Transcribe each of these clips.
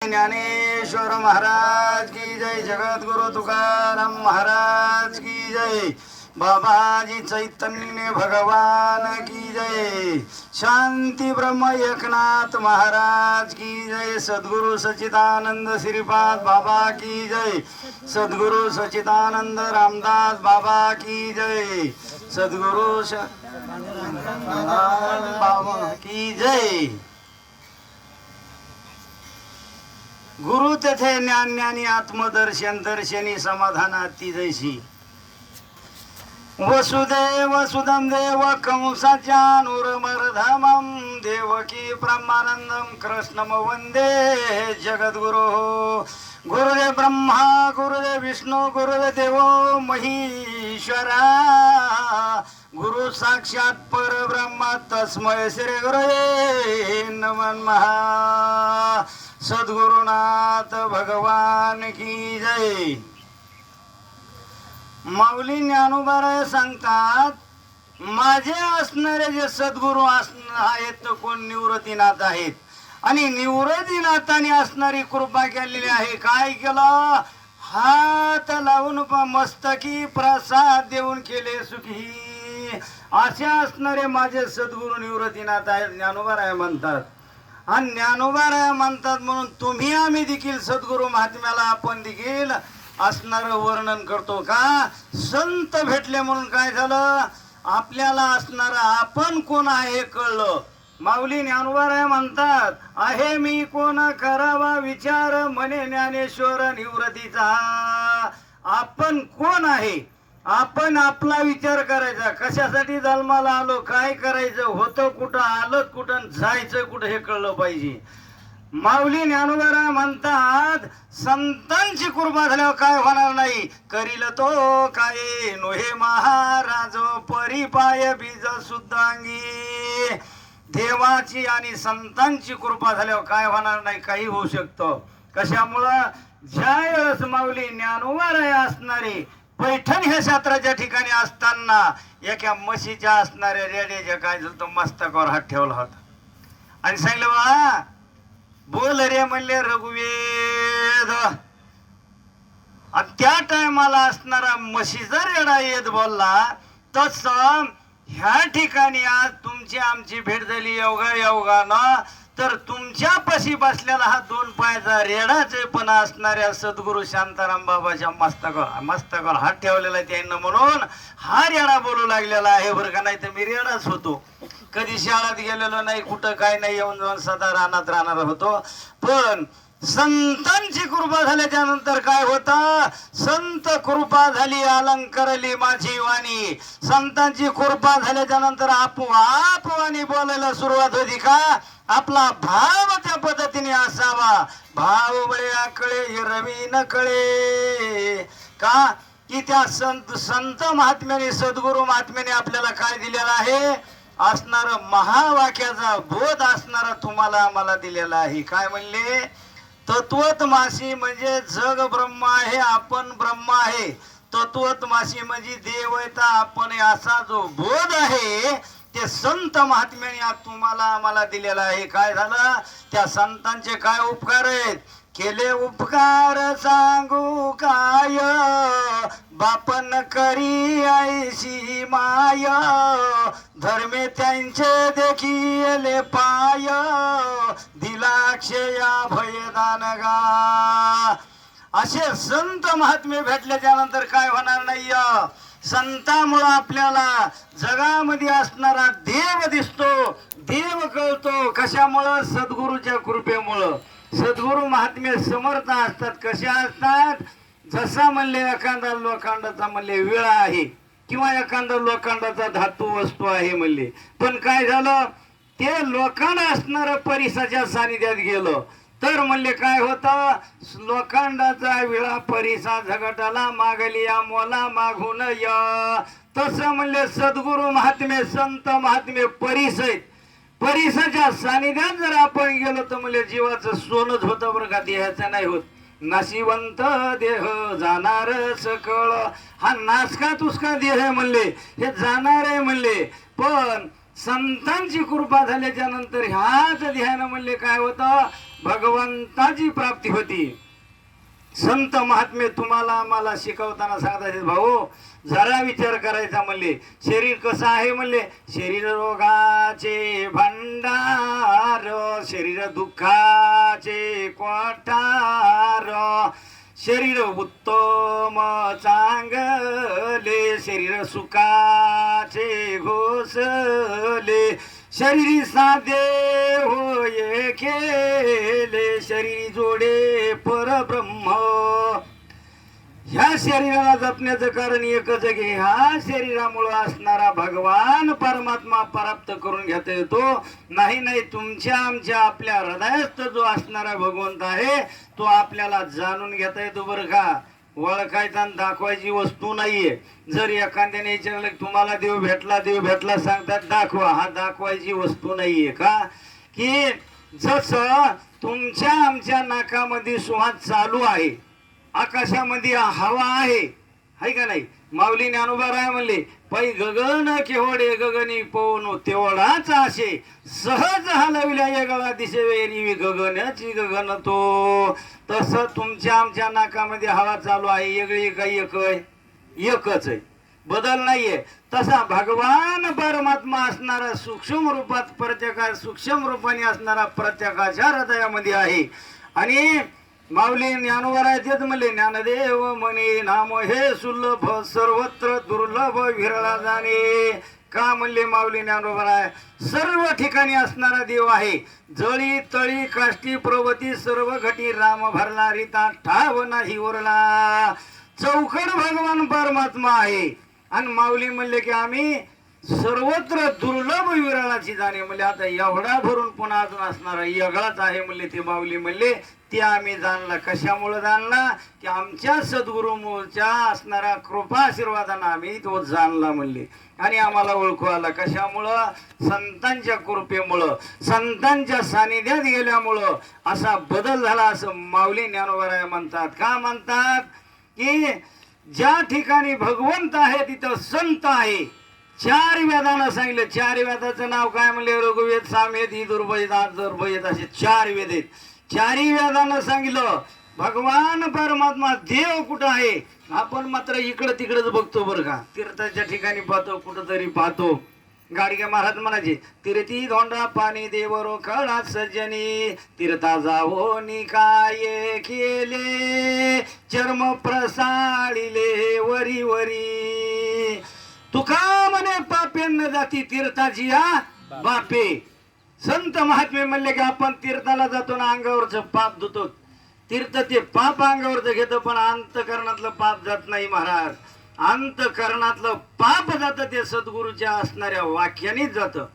ज्ञानेश्वर महाराज की जय, जगद्गुरु तुकाराम महाराज की जय, बाबाजी चैतन्य भगवान की जय, शांती ब्रह्म एकनाथ महाराज की जय, सद्गुरु सच्चिदानंद श्रीपाद बाबा की जय, सद्गुरु सच्चिदानंद रामदास बाबा की जय, सद्गुरु बाबा की जय। गुरु तेथे ज्ञान ज्ञानी आत्मदर्शन दर्शनी समाधानाती जैसी, वसुदेव सुदम देव कंसाच्या नूरमर्धमं देवकी ब्रह्मानंदम कृष्णम वंदे जगद्गुरु। गुरुदेव ब्रह्मा गुरुदेव विष्णू गुरुदेव देवो महेश्वरा, गुरु साक्षात परब्रह्म तस्मै श्री गुरुवे नमः। सद्गुरुनाथ भगवान की जय। माऊली ज्ञानोबाराय सांगतात, माझे असणारे जे सद्गुरू आहेत कोण निवृत्तीनाथ आहेत, आणि निवृत्तीनाथाने असणारी कृपा केलेली आहे। काय केलं? हात लावून मस्तकी प्रसाद देऊन केले सुखी, असे असणारे माझे सद्गुरू निवृत्तीनाथ आहेत, ज्ञानोबाराय म्हणतात। आणि ज्ञानोबाराय म्हणतात म्हणून तुम्ही आम्ही देखील सद्गुरु महात्म्याला आपण देखील असणारं वर्णन करतो का? संत भेटले म्हणून काय झालं? आपल्याला असणारं आपण कोण आहे कळलं। माऊली ज्ञानोबाराय म्हणतात, आहे मी कोण करावा विचार म्हणे ज्ञानेश्वर निवृत्तीचा। आपण कोण आहे? आपण आपला विचार करायचा, कशासाठी जन्माला आलो, काय करायचं, होतं कुठं, आलं कुठं, जायचं कुठं हे कळलं पाहिजे। माऊली ज्ञानोबाराय म्हणतात, संतांची कृपा झाल्यावर काय होणार नाही, करील तो काय नोहे महाराज परिपाय बीज सुद्धांगी। देवाची आणि संतांची कृपा झाल्यावर काय होणार नाही, काही होऊ शकतं। कशामुळं? ज्या वेळेस माऊली ज्ञानोबाराय असणारे पैठण ह्या क्षेत्राच्या ठिकाणी असताना एका म्हशीच्या असणाऱ्या रेड्याच्या काय झालं, तो मस्तकावर हात ठेवला होता आणि सांगितलं, बा बोल रे म्हणले रघुवेद। आणि त्या टायमाला असणारा म्हशीचा रेडा येत बोलला, तस ह्या ठिकाणी आज तुमची आमची भेट झाली योगायोगानं, तर तुमच्या पशी बसलेला हा दोन पायाचा रेडाचे पण असणाऱ्या सद्गुरु शांताराम बाबाच्या मस्तकावर हात ठेवलेला त्यांना, म्हणून हा रेडा बोलू लागलेला आहे बरं का। नाही तर मी रेडाच होतो, कधी शाळेत गेलेलो नाही, कुठं काय नाही, येऊन जाऊन सदा रानात राहणार होतो। पण संतांची कृपा झाल्याच्या नंतर काय होतं? संत कृपा झाली अलंकारली माझी वाणी। संतांची कृपा झाल्याच्या नंतर आपोआप वाणी बोलायला सुरुवात होती का? आपला भाव त्या पद्धतीने असावा। भाव बळे आकळे रवी न कळे का? की त्या संत महात्म्याने सद्गुरु महात्म्याने आपल्याला काय दिलेलं आहे? असणार महावाक्याचा बोध असणारा तुम्हाला आम्हाला दिलेला आहे। काय म्हणले? तत्वतमासी म्हणजे जग ब्रह्म आहे, आपण ब्रह्म आहे। तत्वतमासी म्हणजे देवता आपण, असा जो बोध आहे ते संत महात्म्याने तुम्हाला आम्हाला दिलेला आहे। काय झालं? त्या संतांचे काय उपकार आहेत? केले उपकार सांगू काय, बापन करी ऐशी माय, धर्मे त्यांचे देखील पाय, दिला अक्षया भयदान गा। असे संत महात्मे भेटल्याच्या नंतर काय होणार नाही? संतामुळं आपल्याला जगामध्ये असणारा देव दिसतो, देव कळतो। कशामुळं? सद्गुरूच्या कृपेमुळं। सद्गुरु महात्मे समर्थ असतात। कशा असतात? जसा म्हणले एखादा लोखंडाचा म्हणले विळा आहे, किंवा एखादा लोखंडाचा धातू वस्तू आहे म्हणले, पण काय झालं? ते लोखंड असणारं परिसाच्या सानिध्यात गेलं तर म्हणले काय होतं? लोखंडाचा विळा परिसा झगटाला मागली या मोला मागून या। तसं म्हणले सद्गुरु महात्मे संत महात्मे परिस आहेत। परिसाच्या सानिध्यात जर आपण गेलो तर म्हणले जीवाचं सोनच होतं बरं का, देहाचं नाही होत। नाशिवंत देह जाणार सकळ, हा नासका तुसका देह आहे म्हणले, हे जाणार आहे म्हणले। पण संतांची कृपा झाल्याच्या नंतर ह्याच ध्यान म्हणले काय होतं, भगवंताची प्राप्ती होती. संत महात्मे तुम्हाला मला शिकवताना सांगतात, भाऊ जरा विचार करायचा म्हणले. शरीर कसं आहे म्हणले, शरीर रोगाचे भंडार, शरीर दुःखाचे कोठार, शरीर उत्तम चांगले, शरीर सुखाचे घोसले, शरीरी साधे होय केले, शरीरी जोडे परब्रह्म. ह्या शरीराला जपण्याचं कारण एकच आहे की ह्या शरीरामुळे असणारा भगवान परमात्मा प्राप्त करून घेता येतो. नाही तुमच्या आमच्या आपल्या हृदयात जो असणारा भगवंत आहे तो आपल्याला जाणून घेता येतो बरं का. ओळखायचा आणि दाखवायची वस्तू नाहीये. जर एखाद्याने विचारलं तुम्हाला देव भेटला सांगतात दाखवा, हा दाखवायची वस्तू नाहीये का. की जसं तुमच्या आमच्या नाकामध्ये सुवास चालू आहे, आकाशामध्ये हवा आहे का नाही. माऊली ज्ञानोबा म्हणले, पै गगन केवढे गगनी पवन तेवढाच असे सहज हलविल्या येगळा दिसे वेरी गगनची गगन तो. तसं तुमच्या आमच्या नाकामध्ये हवा चालू आहे, वेगळी काही एकच आहे, बदल नाहीये. तसा भगवान परमात्मा असणारा सूक्ष्म रूपात प्रत्येका सूक्ष्म रूपाने असणारा प्रत्येकाच्या हृदयामध्ये आहे. आणि माऊली ज्ञानोबा तेच म्हणले, ज्ञानदेव म्हणे नाम हे सुलभ सर्वत्र दुर्लभ विरळा जाणे. का म्हणले माऊली ज्ञानोबा, सर्व ठिकाणी असणारा देव आहे. जळी तळी काष्टी प्रवती सर्व घटी राम भरला रीता ठाव नाही उरला. चौकड भगवान परमात्मा आहे. आणि माऊली म्हणले की आम्ही सर्वत्र दुर्लभ विरळाची जाणे. म्हणले आता एवढा भरून पुन्हा अजून असणारा वेगळाच आहे म्हणले. ते माऊली म्हणले ते आम्ही जाणला. कशामुळे जाणला की आमच्या सद्गुरूच्या असणारा कृपा आशीर्वादानं आम्ही तो जाणला म्हणले. आणि आम्हाला ओळखू आला कशामुळं, संतांच्या कृपेमुळं, संतांच्या सानिध्यात गेल्यामुळं असा बदल झाला असं माऊली ज्ञानोबा म्हणतात. का म्हणतात की ज्या ठिकाणी भगवंत आहे तिथं संत आहे. चार वेदानं सांगितलं. चार वेदाचं नाव काय म्हणले, ऋग्वेद सामवेद यजुर्वेद अथर्ववेद असे चार वेद आहेत. चारी वेदानं सांगितलं भगवान परमात्मा देव कुठं आहे. आपण मात्र इकडं तिकडच बघतो बरं का. तीर्थाच्या ठिकाणी पाहतो, कुठंतरी पाहतो. गाडगे महाराज म्हणायचे, तीर्थी धोंडा पाणी देवरो खळा सज्जनी, तीर्था जावो निकाये केले, चर्म प्रसाळिले वरी वरी. तुका म्हणे पापेन जाती तीर्थाची या बापे. संत महात्मे म्हणले की आपण तीर्थाला जातो ना अंगावरचं पाप धुतो. तीर्थ ते पाप अंगावरचं घेतं पण अंतकरणातलं पाप जात नाही महाराज. अंतकरणातलं पाप जातं ते सद्गुरूच्या असणाऱ्या वाक्यानेच जातं.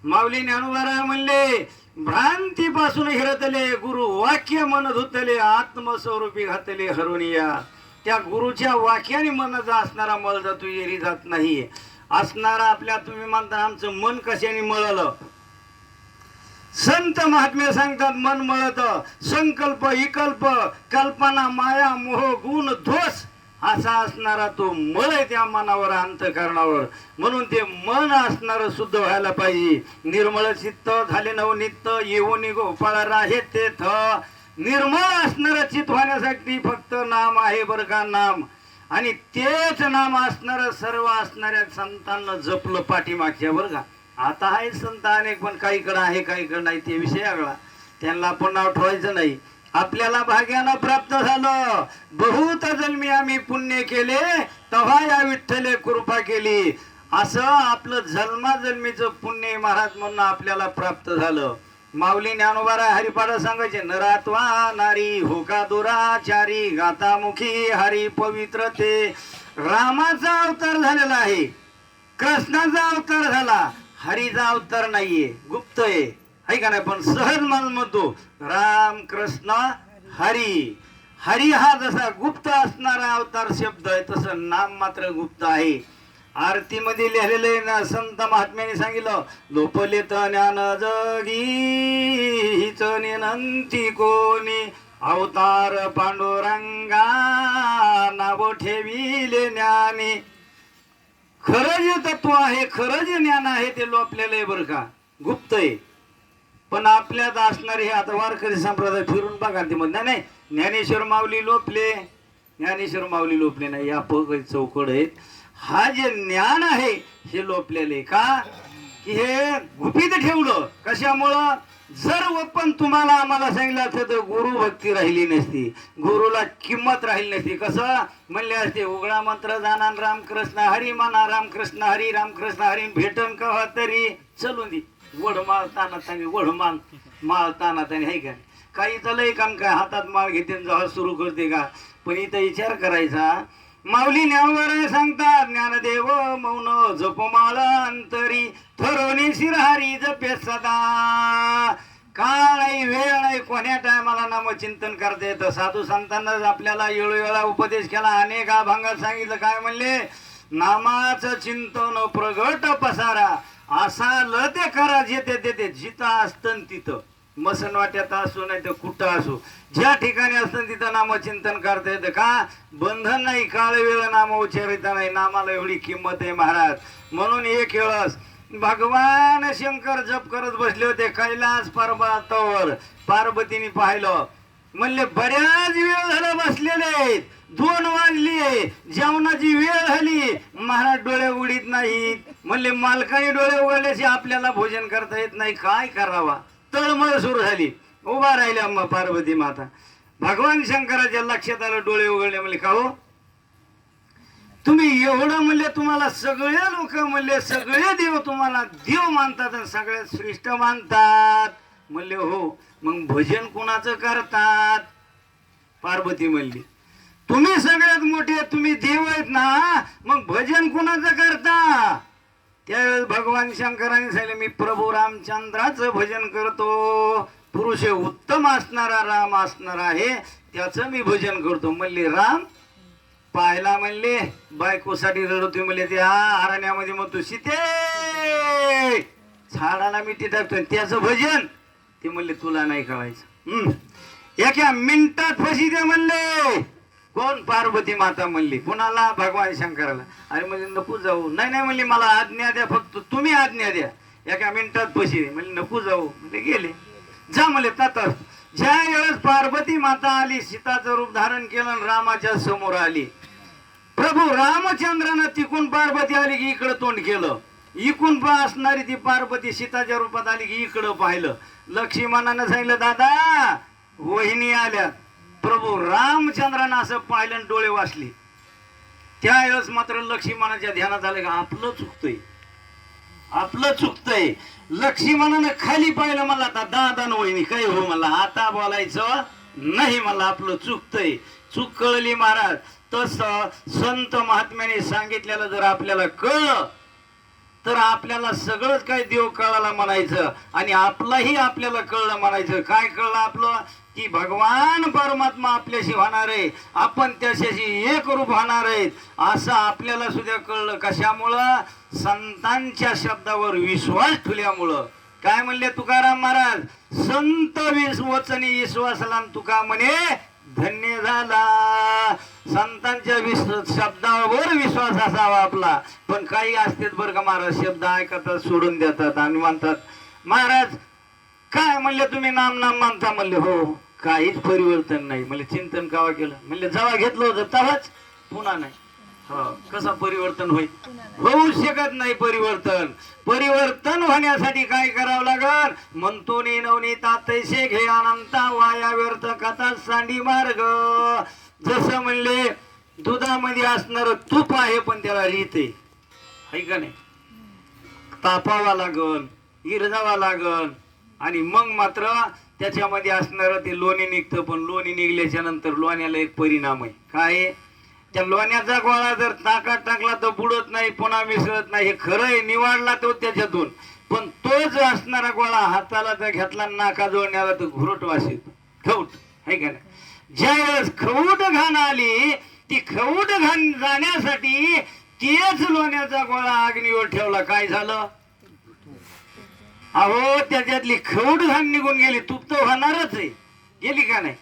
माऊली ज्ञानोबा म्हणले, भ्रांतीपासून हिरतले गुरु वाक्य मन धुतले, आत्मस्वरूपी घातले हरुनिया. त्या गुरुच्या वाक्याने मनाचा असणारा मळ जातो, एरी जात नाही. असणारा आपल्या तुम्ही म्हणता आमचं मन कशाने मळलं. संत महात्मे सांगतात मन मळत संकल्प विकल्प कल्पना माया मोह गुण दोष असा असणारा तो मळ आहे त्या मनावर अंतकरणावर. म्हणून ते मन असणार शुद्ध व्हायला पाहिजे. निर्मळ चित्त झाले नवनित्त येऊन गोपाळ राहे तेथ. निर्मळ असणारं चित्त होण्यासाठी फक्त नाम आहे बरं का, नाम. आणि तेच नाम असणार सर्व असणाऱ्या संतांना जपलं पाठीमागच्या बरं का. आता आहे संत अनेक पण काहीकडं आहे काहीकडं नाही, ते विषय आगळा. त्यांना आपण नाव ठेवायचं नाही. आपल्याला भाग्यानं प्राप्त झालं. बहुत जन्मी आम्ही पुण्य केले तेव्हा या विठ्ठले कृपा केली. असं आपलं जन्माजन्मीचं पुण्य महाराज म्हणून आपल्याला प्राप्त झालं. माऊली ज्ञानोबा हरिपाडा सांगायचे, नरात्वा नारी होका दुराचारी गातामुखी हरी पवित्र. ते रामाचा अवतार झालेला आहे, कृष्णाचा अवतार झाला, हरीचा अवतार नाहीये, गुप्त आहे का नाही. पण सहज म्हणतो राम कृष्ण हरी. हरी हा जसा गुप्त असणारा अवतार शब्द आहे तसं नाम मात्र गुप्त आहे. आरतीमध्ये लिहिलेले ना संत महात्म्याने सांगितलं, लोपले ज्ञान जगी हिच निनंती कोणी, अवतार पांडुरंगा नाव ठेविले ज्ञानी. खरं जे तत्व आहे, खरं जे ज्ञान आहे ते लोपलेलं आहे बरं का, गुप्त आहे. पण आपल्यात असणारे हे आता वारकरी संप्रदाय फिरून बघा ते म्हणत नाही ज्ञानेश्वर माऊली लोपले, ज्ञानेश्वर माऊली लोपले नाही, या चौकड आहेत. हा जे ज्ञान आहे हे लोपलेले का, की हे गुपित ठेवलं कशामुळं, जर पण तुम्हाला आम्हाला सांगितलं असतं तर गुरु भक्ती राहिली नसती, गुरुला किंमत राहिली नसती. कसं म्हणले असते, उघडा मंत्र जाणार रामकृष्ण हरी म्हणा, रामकृष्ण हरी रामकृष्ण हरी भेटन कवा तरी चलून दे, वड माळताना तानी वड माळताना तानी आहे का, काही चालय काम काय, हातात माळ घेते जेव्हा सुरू करते का. पण इथं विचार करायचा, माऊली ज्ञानवर सांगतात, ज्ञानदेव मौन जप माळ अंतरी थरोनी शिरहारी जपे सदा. काळ नाही, वेळ नाही, कोण्या टायमाला नामचिंतन करता येतं. साधू संतांना आपल्याला वेळोवेळा उपदेश केला, अनेक अभंगात सांगितलं, काय म्हणले, नामाचं चिंतन प्रगट पसारा, असा ल ते करा जेते तेथे, जिथं असतं तिथं, मसन वाट्यात असो नाही तर कुठं असो, ज्या ठिकाणी असतं तिथं नामचिंतन करता येतं. का बंधन नाही, काळ वेळ नाम उच्चारिता नाही, नामाला एवढी किंमत आहे महाराज. म्हणून एक वेळस भगवान शंकर जप करत बसले होते कैलास पर्वतावर. पार्वतीने पाहिलं, म्हणले बऱ्याच वेळ झाला बसलेले, 2 वाजले, जेवणाची वेळ झाली, महाराज डोळे उघडीत नाहीत. म्हणले मालकाने डोळे उघडल्याशी आपल्याला भोजन करता येत नाही, काय करावा. तळमळ सुरू झाली, उभा राहिल्या अम्मा पार्वती माता. भगवान शंकराच्या लक्षात आलं, डोळे उघडले. म्हणले का हो तुम्ही एवढं, म्हणले तुम्हाला सगळे लोक, म्हणले सगळे देव तुम्हाला देव मानतात आणि सगळ्यात श्रेष्ठ मानतात. म्हणले हो, मग भजन कुणाचं करतात. पार्वती म्हणली तुम्ही सगळ्यात मोठे, तुम्ही देव आहेत ना, मग भजन कुणाचं करता. त्यावेळेस भगवान शंकराने सांगितले, मी प्रभू रामचंद्राचं भजन करतो, पुरुष उत्तम असणारा राम असणार आहे त्याचं मी भजन करतो. म्हणले राम पाहिला, म्हणले बायकोसाठी रडवतो, म्हणले त्या अरण्यामध्ये मग तू सीते झाडाला मिठी टाकतो त्याचं भजन. ते म्हणले तुला नाही कळायचं, एका मिनिटात फशी दे म्हणले. कोण, पार्वती माता म्हणली. कुणाला, भगवान शंकराला. अरे म्हणजे नको जाऊ, नाही नाही म्हणले मला आज्ञा द्या, फक्त तुम्ही आज्ञा द्या, एका मिनिटात फशी दे. म्हणजे नको जाऊ, म्हणजे गेले. जा म्हणले तातर. ज्या वेळेस पार्वती माता आली, सीताचं रूप धारण केलं, रामाच्या समोर आली. प्रभू रामचंद्रानं तिकून पार्वती आली की इकडं तोंड केलं, इकून असणारी ती पार्वती सीताच्या रूपात आली की इकडं पाहिलं. लक्ष्मणानं सांगितलं दादा वहिनी आल्या. प्रभू रामचंद्रानं असं पाहिलं, डोळे वाचले. त्यावेळेस मात्र लक्ष्मणाच्या ध्यानात आलं का आपलं चुकतंय, आपलं चुकतंय. लक्ष्मणानं खाली पाहिलं, मला आता दादा न वहिनी काय हो, मला आता बोलायचं नाही, मला आपलं चुकतंय. चूक कळली महाराज. तसं संत महात्म्याने सांगितलेलं जर आपल्याला कळलं तर आपल्याला सगळंच काय देव कळाला म्हणायचं, आणि आपलंही आपल्याला कळलं म्हणायचं. काय कळलं आपलं, की भगवान परमात्मा आपल्याशी होणार आहे, आपण त्याच्याशी एक रूप होणार आहेत, असं आपल्याला सुद्धा कळलं. कशामुळं, संतांच्या शब्दावर विश्वास ठेवल्यामुळं. काय म्हणले तुकाराम महाराज, संत वचनी विश्वासला तुका म्हणे धन्य झाला. संतांच्या शब्दावर विश्वास असावा आपला. पण काही असतात बरं का महाराज, शब्द ऐकतात सोडून देतात आणि म्हणतात महाराज काय म्हणले तुम्ही नाम नाम मानता. म्हणले हो, काहीच परिवर्तन नाही. म्हणले चिंतन कावा केलं. म्हणले जेव्हा घेतलं होतं तेव्हाच, पुन्हा नाही. हो, कसं परिवर्तन होईल, होऊ शकत नाही परिवर्तन. परिवर्तन होण्यासाठी काय करावं लागल, म्हणतो नवनीता तैसे घे अनंता वाया व्यर्थ कथा सांडी मार्ग. जसं म्हणले दुधामध्ये असणार तूप आहे पण त्याला रीत आहे का नाही, तापावा लागल, इरजावा लागल, आणि मग मात्र त्याच्यामध्ये असणार ते लोणी निघतं. पण लोणी निघल्याच्या नंतर लोण्याला एक परिणाम आहे. काय, त्या लोण्याचा गोळा जर ताकात टाकला तर बुडत नाही, पुन्हा मिसळत नाही. हे खरं आहे, निवाडला तो त्याच्यातून. पण तो जो असणारा गोळा हाताला जर घेतला, नाका जोडण्याला तर घुरट वास येतो, खवट आहे का नाही. ज्या वेळेस खवट घाण आली, ती खवट घाण जाण्यासाठी तेच लोण्याचा गोळा अग्नीवर ठेवला. काय झालं, अहो त्याच्यातली खवट घाण निघून गेली. तूप तर होणारच आहे, गेली का नाही,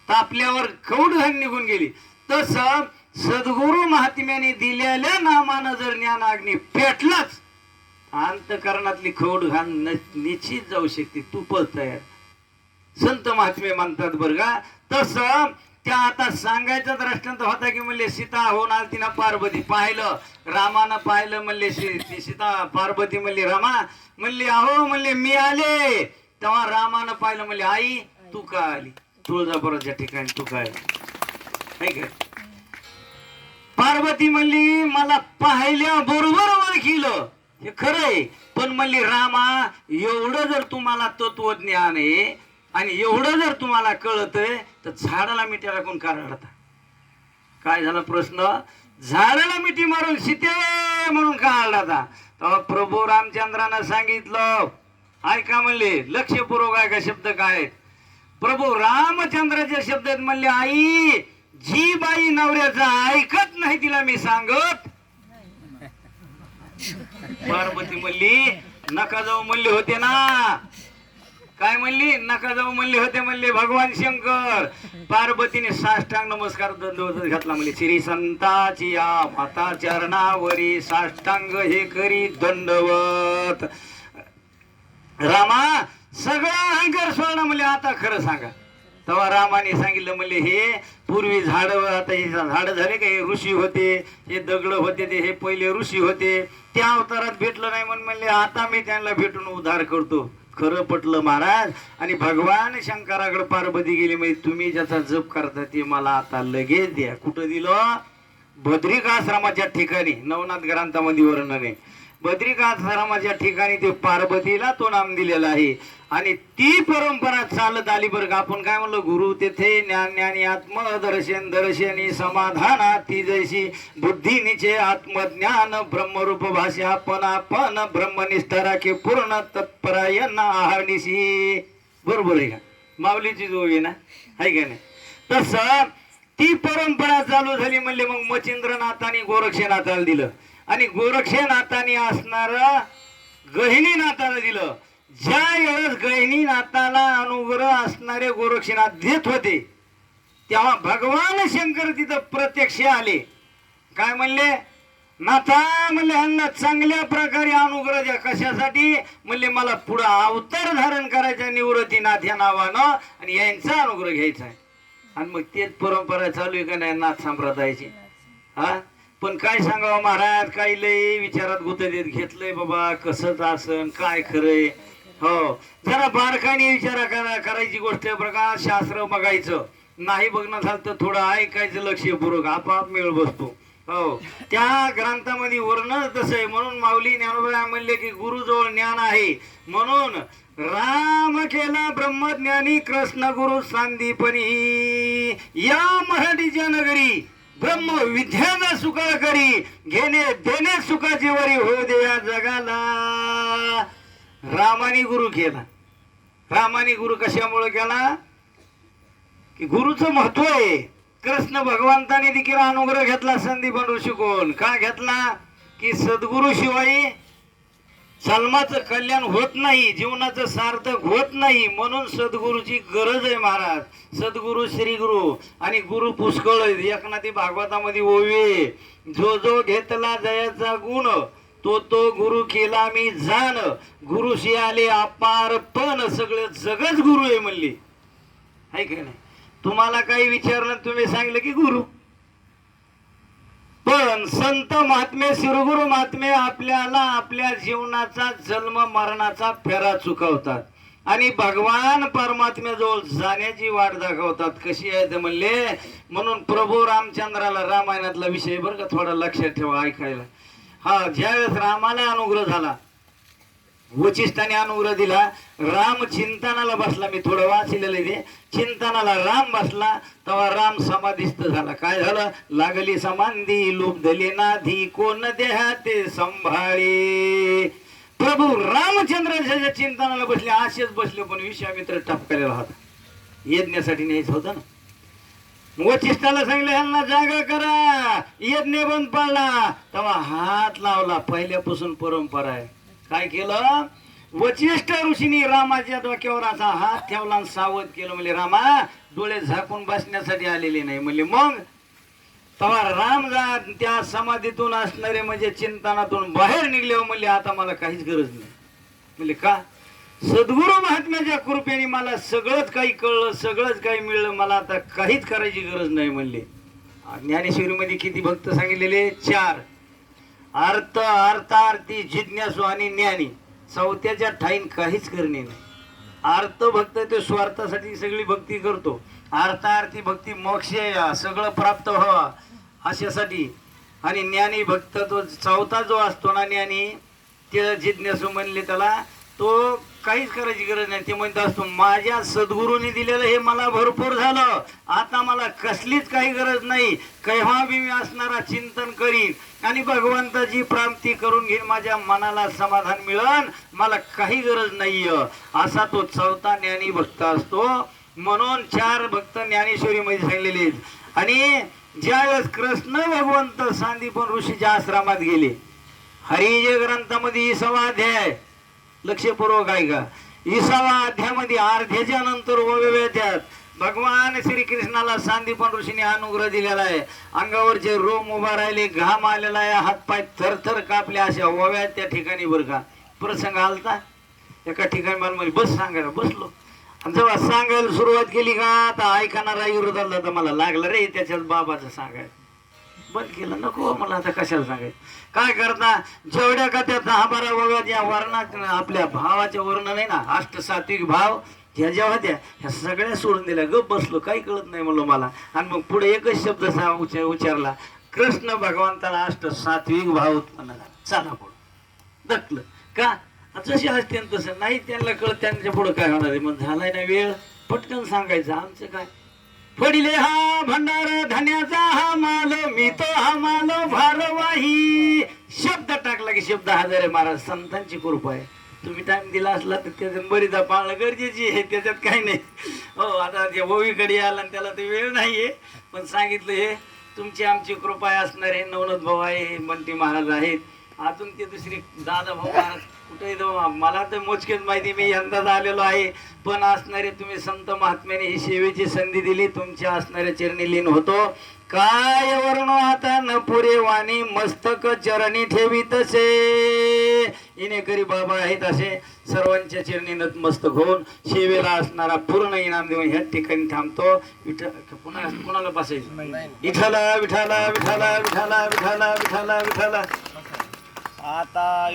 तापल्यावर खवट घाण निघून गेली. तसं सद्गुरु महात्म्याने दिलेल्या नामानं जर ज्ञानाग्नी पेटलाच अंतकरणातली खोड घाण निश्चित जाऊ शकते, तूपच तयार. संत महात्मे म्हणतात बरं का. तसं त्या आता सांगायचा दृष्टांत होता की म्हणले सीता होऊन आली तिनं पार्वती पाहिलं, रामानं पाहिलं म्हणले सीता पार्वती म्हणली रामा म्हणली अहो म्हणले मी आले. तेव्हा रामानं पाहिलं म्हणले आई तू का आली, तुळजापुराच्या ठिकाणी तू काय आली. पार्वती म्हणली मला पाहिल्या बरोबर ओळखीलं हे खरंय, पण म्हणली रामा एवढं जर तुम्हाला तत्वज्ञान आहे आणि एवढं जर तुम्हाला कळतंय तर झाडाला मिठी टाकून का रडता. काय झाला प्रश्न, झाडाला मिठी मारून सीते म्हणून का रडता. तेव्हा प्रभू रामचंद्रानं सांगितलं ऐका म्हणले लक्षपूर्वक ऐका शब्द काय आहेत. प्रभू रामचंद्राचे शब्द आहेत म्हणले आई जी बाई नवऱ्याचा ऐकत नाही तिला मी सांगत. पार्वती म्हणली नका जाऊ म्हणले होते ना, काय म्हणली नका जाऊ म्हणले होते म्हणले भगवान शंकर. पार्वतीने साष्टांग नमस्कार दंडवत घातला म्हणले श्री संताची या माता चरणावरी साष्टांग हे करी दंडवत. रामा सगळा अहंकार सोडला म्हणले आता खरं सांगा. तेव्हा रामाने सांगितलं म्हणले हे पूर्वी झाड आता हे झाड झाले का, हे ऋषी होते, हे दगड होते, ते हे पहिले ऋषी होते, त्या अवतारात भेटलं नाही म्हणून म्हणले आता मी त्यांना भेटून उद्धार करतो. खरं पटलं महाराज. आणि भगवान शंकराकडे पार्वती गेली म्हणजे तुम्ही ज्याचा जप करता ते मला आता लगेच द्या. कुठं दिलं, बद्रिकाश्रमाच्या ठिकाणी. नवनाथ ग्रंथामध्ये वर्णन आहे. बद्रिकाश्रमाच्या ठिकाणी ते पार्वतीला तो नाम दिलेला आहे. आणि ती परंपरा चालत आली बरं का. आपण काय म्हणलो गुरु तेथे ज्ञान ज्ञानी आत्मदर्शन दर्शनी समाधाना ती जैशी बुद्धीनिचे आत्मज्ञान ब्रह्मरूप भाषा पण आपण ब्रह्मनिष्ठा राखे पूर्ण तत्परायण आहारनिशी. बरोबर आहे का, माऊलीची जोडी ना आहे का नाही. तसं ती परंपरा चालू झाली म्हणले मग मच्छिंद्रनाथाने गोरक्षनाथाला दिलं आणि गोरक्षनाथाने असणार गहिनीनाथाला दिलं. ज्या वेळेस गहिनीनाथाला अनुग्रह असणारे गोरक्षनाथ देत होते तेव्हा भगवान शंकर तिथं प्रत्यक्ष आले. काय म्हणले नाथा म्हणले ह्यांना चांगल्या प्रकारे अनुग्रह द्या. कशासाठी म्हणले मला पुढं अवतार धारण करायचा निवृत्तीनाथ या नावानं आणि यांचा अनुग्रह घ्यायचा आहे. आणि मग तेच परंपरा चालू आहे का नाही नाथ संप्रदायाची. हा पण काय सांगावं महाराज, काही लय विचारात गुत देत घेतलंय बाबा कसंच असन काय खरंय. हो जरा बारकाईने विचार करायची गोष्ट प्रकार शास्त्र बघायचं नाही बघणं झालं तर थोडं ऐकायचं लक्षपूर्वक आपाप मेळ बसतो. हो त्या ग्रंथामध्ये वर्णन तसं आहे. म्हणून माऊली ज्ञानोबा म्हणले की गुरुजवळ ज्ञान आहे म्हणून राम केला ब्रह्मज्ञानी कृष्ण गुरु सांदीपनी या मराठीच्या नगरी ब्रह्म विद्याचा सुका करी घेणे देणे सुखाची वरी हो दे या जगाला. रामाने गुरु केला. रामाने गुरु कशामुळे केला की गुरुचं महत्व आहे. कृष्ण भगवंताने देखील अनुग्रह घेतला संदीपन ऋषी कोण का घेतला की सद्गुरु शिवाय सल्माचं कल्याण होत नाही, जीवनाचं सार्थक होत नाही. म्हणून सद्गुरूची गरज आहे महाराज. सद्गुरु श्री गुरु आणि गुरु पुष्कळ. एकनाथी भागवतामध्ये ओवे जो जो घेतला जयाचा गुण तो तो गुरु केला मी जाण गुरुशी आले अपार पण सगळं जगच गुरु आहे म्हणली आहे का नाही. तुम्हाला काही विचारलं तुम्ही सांगितलं की गुरु. पण संत महात्मे शिरगुरु महात्मे आपल्याला आपल्या जीवनाचा जन्म मरणाचा फेरा चुकवतात आणि भगवान परमात्म्याजवळ जाण्याची वाट दाखवतात. कशी आहे ते म्हणले. म्हणून प्रभू रामचंद्राला रामायणातला विषय बरं का थोडा लक्षात ठेवा ऐकायला. हा ज्यावेळेस रामाला अनुग्रह झाला वचिष्ठाने अनुग्रह दिला राम चिंतनाला बसला. मी थोडं वाचलेलं आहे ते. चिंतनाला राम बसला तेव्हा राम समाधिस्थ झाला. काय झालं लागली समाधी लोप धले नाधी कोण देहाते संभाळे. प्रभू रामचंद्राच्या चिंतनाला बसले असेच बसले पण विश्वामित्र टपकालेला होता यज्ञासाठी न्यायचं होतं ना. वचिष्ठाला सांगितलं ह्यांना जागा करा यज्ञ बंद पाडला तेव्हा हात लावला. पहिल्यापासून परंपरा आहे. काय केलं वचिष्ठ ऋषीने रामाच्या डोक्यावर असा हात ठेवला आणि सावध केलं. म्हणजे रामा डोळे झाकून बसण्यासाठी आलेले नाही म्हणले. मग तेव्हा राम त्या समाधीतून असणारे म्हणजे चिंतनातून बाहेर निघले म्हणले आता मला काहीच गरज नाही. म्हणजे का? सद्गुरु महात्म्याच्या कृपेने मला सगळंच काही कळलं, सगळंच काही मिळलं, मला आता काहीच करायची गरज नाही म्हणले. ज्ञानेश्वरीमध्ये किती भक्त सांगितलेले? 4. अर्थ, अर्थार्थी, जिज्ञासू आणि ज्ञानी. चौथ्याच्या ठाईन काहीच करणे नाही. अर्थ भक्त ते स्वार्थासाठी सगळी भक्ती करतो. अर्थार्थी भक्ती मोक्ष सगळं प्राप्त व्हावं अशासाठी. आणि ज्ञानी भक्त तो चौथा जो असतो ना ज्ञानी, ते जिज्ञासू म्हणले त्याला, तो काहीच करायची गरज नाही. ते म्हणत असतो माझ्या सद्गुरूने दिलेलं हे मला भरपूर झालं, आता मला कसलीच काही गरज नाही. केव्हा बी मी असणारा चिंतन करीन आणि भगवंताची प्राप्ती करून घेईन, माझ्या मनाला समाधान मिळन, मला काही गरज नाहीये, असा तो चौथा ज्ञानी भक्त असतो. म्हणून 4 भक्त ज्ञानेश्वरी मध्ये सांगलेले. आणि ज्यावेळेस कृष्ण भगवंत सांदीपन ऋषीच्या आश्रमात गेले, हरिजय ग्रंथामध्ये 20वा अध्याय, लक्षपूर्वक आहे का, 20वा अध्यायामध्ये अर्ध्याच्या नंतर ओव्यात भगवान श्रीकृष्णाला सांदीपन ऋषीने अनुग्रह दिलेला आहे. अंगावरचे रोम उभा राहिले, घाम आलेला आहे, हातपाय थरथर कापले, अशा ओव्यात त्या ठिकाणी बरं का. प्रसंग आलता एका ठिकाणी मला म्हणजे बस सांगायला बसलो, आणि जेव्हा सांगायला सुरुवात केली का, आता ऐकणारा विरोधाला तर मला लागलं रे त्याच्यात बाबाचं सांगायला, बंद केलं. नको मला आता कशाला सांगायचं. काय करता, जेवढ्या का त्या 10-12 वगैरे ज्या वर्णात आपल्या भावाच्या वर्ण नाही ना, अष्टसात्विक भाव, ह्या जेव्हा त्या ह्या सगळ्या सोडून दिल्या, गप बसलो, काही कळत नाही म्हणलो मला. आणि मग पुढे एकच शब्द उच्चारला, कृष्ण भगवंताला अष्टसात्विक भाव उत्पन्न झाला. चला पुढं दटलं का, जशी असते तसं नाही त्यांना कळत, त्यांच्या पुढे काय होणार आहे. मग झालाय ना वेळ, पटकन सांगायचं. आमचं काय, पडिले हा भंडार धान्याचा हा माल, मी तो हा माल भारवाही. शब्द टाकला की शब्द हजर आहे. महाराज संतांची कृपा आहे. तुम्ही टाइम दिला असला तर त्याच्यात बरीदा पाळणं गरजेची आहे, त्याच्यात काही नाही. हो, आता त्या ओवीकडे आला आणि त्याला ते वेळ नाहीये, पण सांगितलं हे तुमची आमची कृपा आहे. असणारे नवनाथ भाऊ आहे, बंटी महाराज आहेत, अजून ते दुसरे दादा भाऊ महाराज कुठे, मला तर मोजकेच माहिती, मी यंदाच आलेलो आहे. पण असणारे तुम्ही संत महात्म्याने ही सेवेची संधी दिली, तुमच्या असणाऱ्या चरणी लीन होतो. काय वर्णो आता न पुरे वाणी, मस्तक चरणी ठेवी तसे. इनेकरी बाबा आहेत असे सर्वांच्या चरणी नतमस्तक होऊन सेवेला असणारा पूर्ण इनाम देऊन ह्या ठिकाणी थांबतो. पुन्हा कुणाला बसायचं? विठाला विठाला विठाला विठाला विठाला विठाला विठाला. आता